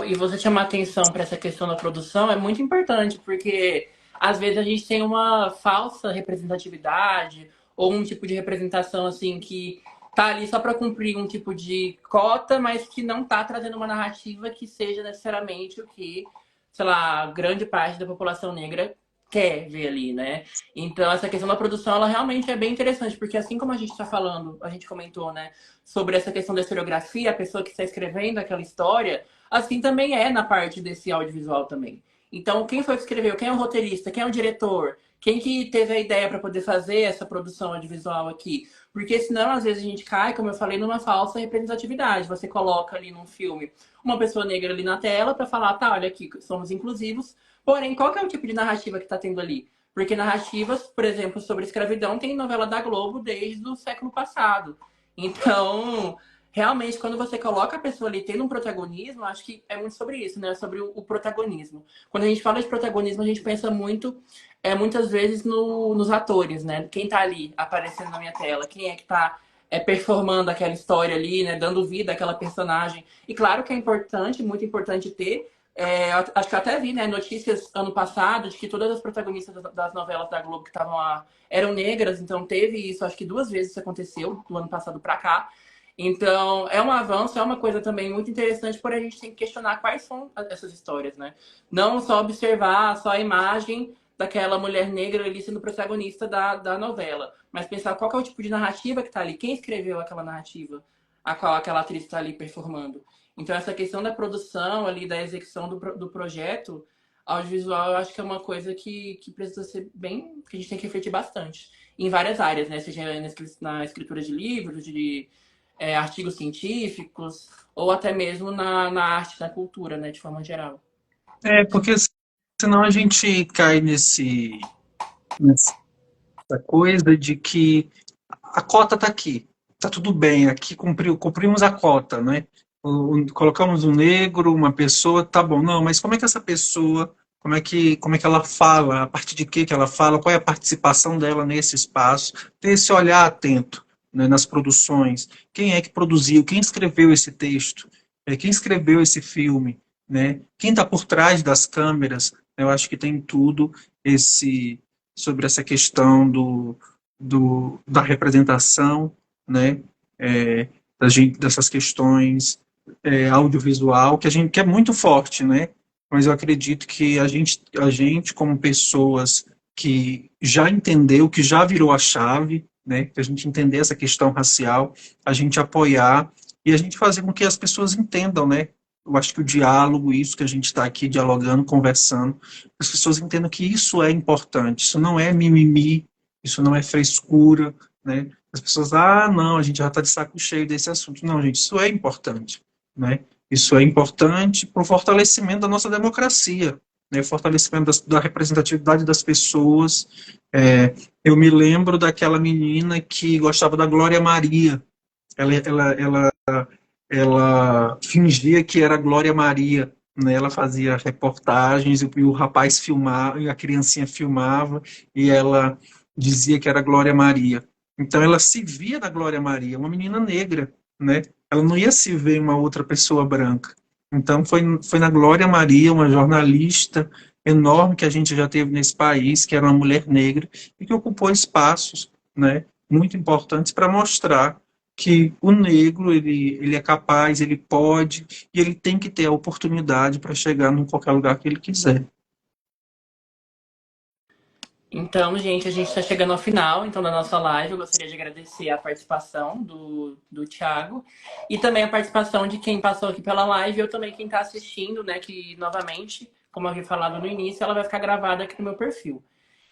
E você chamar atenção para essa questão da produção é muito importante, porque às vezes a gente tem uma falsa representatividade ou um tipo de representação assim que tá ali só para cumprir um tipo de cota, mas que não tá trazendo uma narrativa que seja necessariamente o que, sei lá, grande parte da população negra quer ver ali, né? Então essa questão da produção ela realmente é bem interessante, porque assim como a gente está falando, a gente comentou, né, sobre essa questão da historiografia, a pessoa que está escrevendo aquela história, assim também é na parte desse audiovisual também. Então, quem foi que escreveu? Quem é o roteirista? Quem é o diretor? Quem que teve a ideia para poder fazer essa produção audiovisual aqui? Porque senão, às vezes, a gente cai, como eu falei, numa falsa representatividade. Você coloca ali num filme uma pessoa negra ali na tela para falar, tá, olha aqui, somos inclusivos. Porém, qual que é o tipo de narrativa que está tendo ali? Porque narrativas, por exemplo, sobre escravidão tem novela da Globo desde o século passado. Então, realmente, quando você coloca a pessoa ali tendo um protagonismo, acho que é muito sobre isso, né? Sobre o protagonismo. Quando a gente fala de protagonismo, a gente pensa muito, muitas vezes, nos atores, né? Quem tá ali aparecendo na minha tela, quem é que tá performando aquela história ali, né? Dando vida àquela personagem. E claro que é importante, muito importante ter. Acho que eu até vi, né, notícias ano passado de que todas as protagonistas das novelas da Globo que estavam lá eram negras, então teve isso, acho que 2 vezes isso aconteceu, do ano passado para cá. Então, é um avanço, é uma coisa também muito interessante, porém a gente tem que questionar quais são essas histórias, né? Não só observar só a imagem daquela mulher negra ali sendo protagonista da novela, mas pensar qual que é o tipo de narrativa que está ali, quem escreveu aquela narrativa, a qual aquela atriz está ali performando. Então, essa questão da produção ali, da execução do projeto audiovisual, eu acho que é uma coisa que precisa ser bem, que a gente tem que refletir bastante. Em várias áreas, né? Seja na escritura de livros, de artigos científicos, ou até mesmo na arte, na cultura, né, de forma geral. Porque senão a gente cai nessa coisa de que a cota está aqui, está tudo bem, aqui cumprimos a cota, né? Colocamos um negro, uma pessoa, tá bom, não, mas como é que essa pessoa, como é que ela fala, a partir de que ela fala, qual é a participação dela nesse espaço, ter esse olhar atento, né, nas produções, quem é que produziu, quem escreveu esse texto, quem escreveu esse filme, né? Quem está por trás das câmeras, eu acho que tem tudo sobre essa questão da representação, né? Dessas questões audiovisual, que é muito forte, né? Mas eu acredito que a gente como pessoas que já entendeu, que já virou a chave, né? Que a gente entender essa questão racial, a gente apoiar e a gente fazer com que as pessoas entendam, né? Eu acho que o diálogo, isso que a gente está aqui dialogando, conversando, as pessoas entendam que isso é importante, isso não é mimimi, isso não é frescura, né? As pessoas, não, a gente já está de saco cheio desse assunto. Não, gente, isso é importante, né? Isso é importante para o fortalecimento da nossa democracia, né? Fortalecimento da representatividade das pessoas. Eu me lembro daquela menina que gostava da Glória Maria. Ela fingia que era Glória Maria, né? Ela fazia reportagens e o rapaz filmava, e a criancinha filmava e ela dizia que era Glória Maria. Então ela se via na Glória Maria, uma menina negra, né? Ela não ia se ver em uma outra pessoa branca. Então foi na Glória Maria, uma jornalista enorme que a gente já teve nesse país, que era uma mulher negra e que ocupou espaços, né, muito importantes para mostrar que o negro ele é capaz, ele pode e ele tem que ter a oportunidade para chegar em qualquer lugar que ele quiser. Então, gente, a gente está chegando ao final então da nossa live. Eu gostaria de agradecer a participação do Thiago e também a participação de quem passou aqui pela live. Eu também quem está assistindo, né? Que novamente, como eu havia falado no início, ela vai ficar gravada aqui no meu perfil.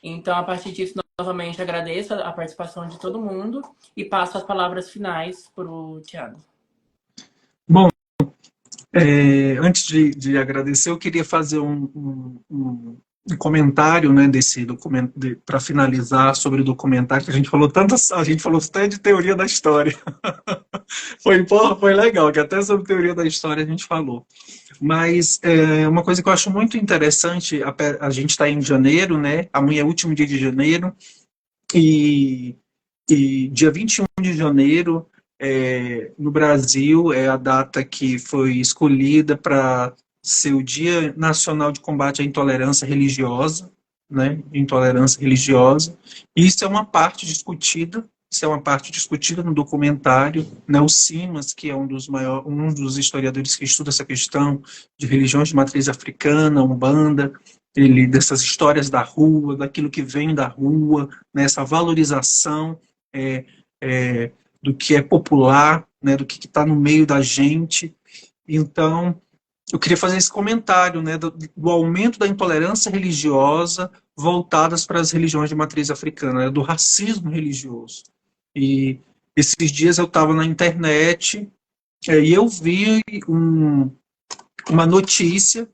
Então, a partir disso, novamente agradeço a participação de todo mundo e passo as palavras finais para o Thiago. Bom, antes de agradecer, eu queria fazer um comentário, né, desse documento para finalizar sobre o documentário que a gente falou até de teoria da história. Foi legal, que até sobre teoria da história a gente falou. Mas uma coisa que eu acho muito interessante, a gente está em janeiro, né? Amanhã é o último dia de janeiro, e, e dia 21 de janeiro, no Brasil, é a data que foi escolhida para ser o Dia Nacional de Combate à Intolerância Religiosa, né? Intolerância religiosa. E isso é uma parte discutida. Isso é uma parte discutida no documentário, né? O Simas, que é um dos historiadores que estuda essa questão de religiões de matriz africana, Umbanda, dessas histórias da rua, daquilo que vem da rua, né? Essa valorização é, do que é popular, né? Do que está no meio da gente. Então, eu queria fazer esse comentário, né? Do aumento da intolerância religiosa voltadas para as religiões de matriz africana, né? Do racismo religioso. E esses dias eu estava na internet e eu vi uma notícia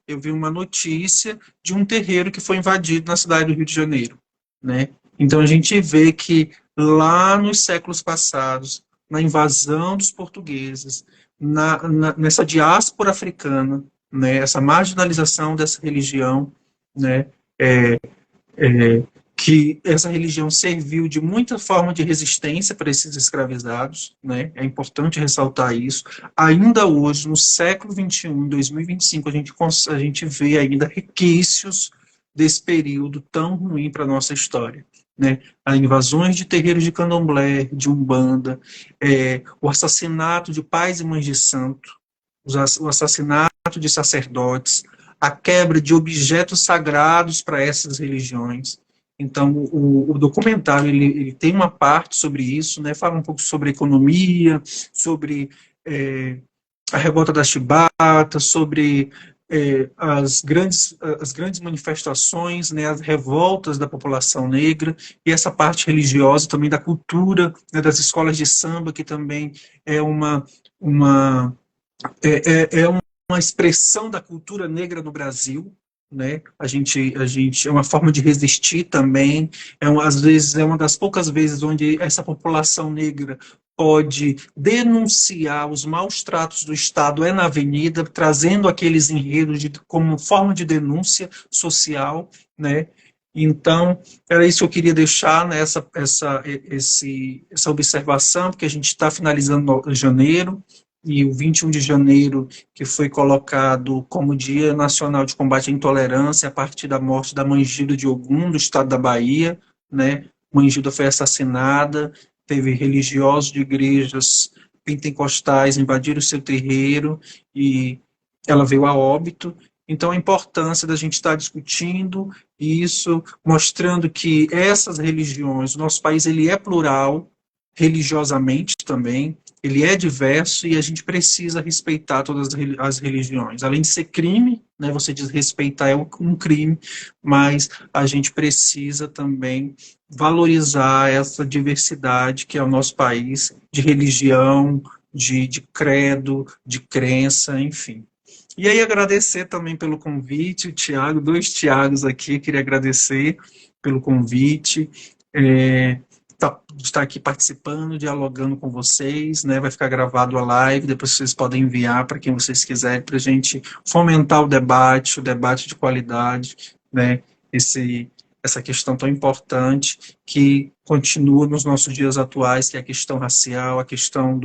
de um terreiro que foi invadido na cidade do Rio de Janeiro, né? Então a gente vê que lá nos séculos passados, na invasão dos portugueses, nessa diáspora africana, né, essa marginalização dessa religião, né, que essa religião serviu de muita forma de resistência para esses escravizados, né? É importante ressaltar isso. Ainda hoje, no século XXI, em 2025, a gente vê ainda requisitos desse período tão ruim para a nossa história, né? As invasões de terreiros de candomblé, de umbanda, o assassinato de pais e mães de santo, o assassinato de sacerdotes, a quebra de objetos sagrados para essas religiões. Então, o documentário ele tem uma parte sobre isso, né? Fala um pouco sobre economia, sobre a revolta das chibatas, sobre as grandes manifestações, né? As revoltas da população negra, e essa parte religiosa também da cultura, né? Das escolas de samba, que também é uma expressão da cultura negra no Brasil, né? A gente é uma forma de resistir também. Às vezes é uma das poucas vezes onde essa população negra pode denunciar os maus tratos do Estado na avenida, trazendo aqueles enredos como forma de denúncia social, né? Então, era isso que eu queria deixar, né, essa observação, porque a gente está finalizando janeiro, e o 21 de janeiro, que foi colocado como Dia Nacional de Combate à Intolerância, a partir da morte da Mãe Gilda de Ogum, do estado da Bahia, né? Mãe Gilda foi assassinada, teve religiosos de igrejas pentecostais invadiram o seu terreiro e ela veio a óbito. Então, a importância da gente estar discutindo isso, mostrando que essas religiões, o nosso país ele é plural, religiosamente também, ele é diverso e a gente precisa respeitar todas as religiões. Além de ser crime, né? Você desrespeitar é um crime, mas a gente precisa também valorizar essa diversidade que é o nosso país, de religião, de credo, de crença, enfim. E aí agradecer também pelo convite, o Tiago, dois Tiagos aqui, queria agradecer pelo convite, de estar aqui participando, dialogando com vocês, né? Vai ficar gravado a live, depois vocês podem enviar para quem vocês quiserem, para a gente fomentar o debate de qualidade, né? Esse, essa questão tão importante que continua nos nossos dias atuais, que é a questão racial, a questão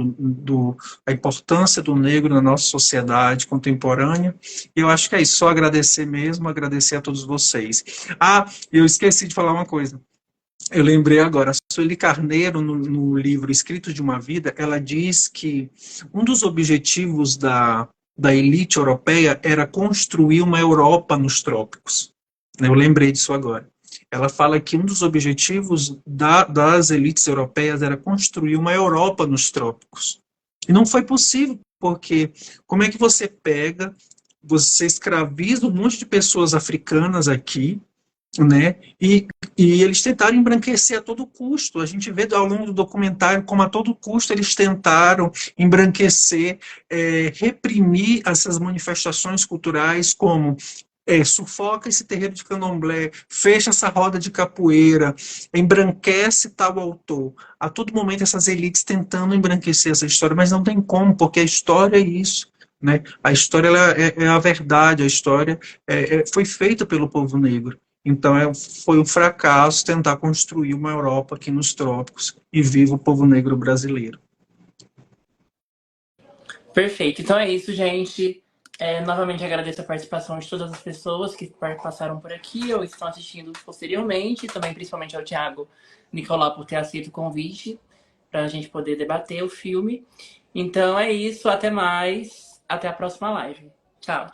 a importância do negro na nossa sociedade contemporânea. E eu acho que é isso, só agradecer mesmo, agradecer a todos vocês. Ah, eu esqueci de falar uma coisa. Eu lembrei agora, a Sueli Carneiro, no livro Escritos de uma Vida, ela diz que um dos objetivos da elite europeia era construir uma Europa nos trópicos. Eu lembrei disso agora. Ela fala que um dos objetivos das elites europeias era construir uma Europa nos trópicos. E não foi possível, porque como é que você pega, você escraviza um monte de pessoas africanas aqui, né? E eles tentaram embranquecer a todo custo. A gente vê ao longo do documentário como a todo custo eles tentaram embranquecer, reprimir essas manifestações culturais, como sufoca esse terreiro de candomblé, fecha essa roda de capoeira, embranquece tal autor. A todo momento essas elites tentando embranquecer essa história, mas não tem como, porque a história é isso. Né? A história ela é a verdade, a história foi feita pelo povo negro. Então, foi um fracasso tentar construir uma Europa aqui nos trópicos e viva o povo negro brasileiro. Perfeito. Então é isso, gente. Novamente agradeço a participação de todas as pessoas que passaram por aqui ou estão assistindo posteriormente. Também, principalmente ao Thiago Nicolau por ter aceito o convite para a gente poder debater o filme. Então é isso. Até mais. Até a próxima live. Tchau.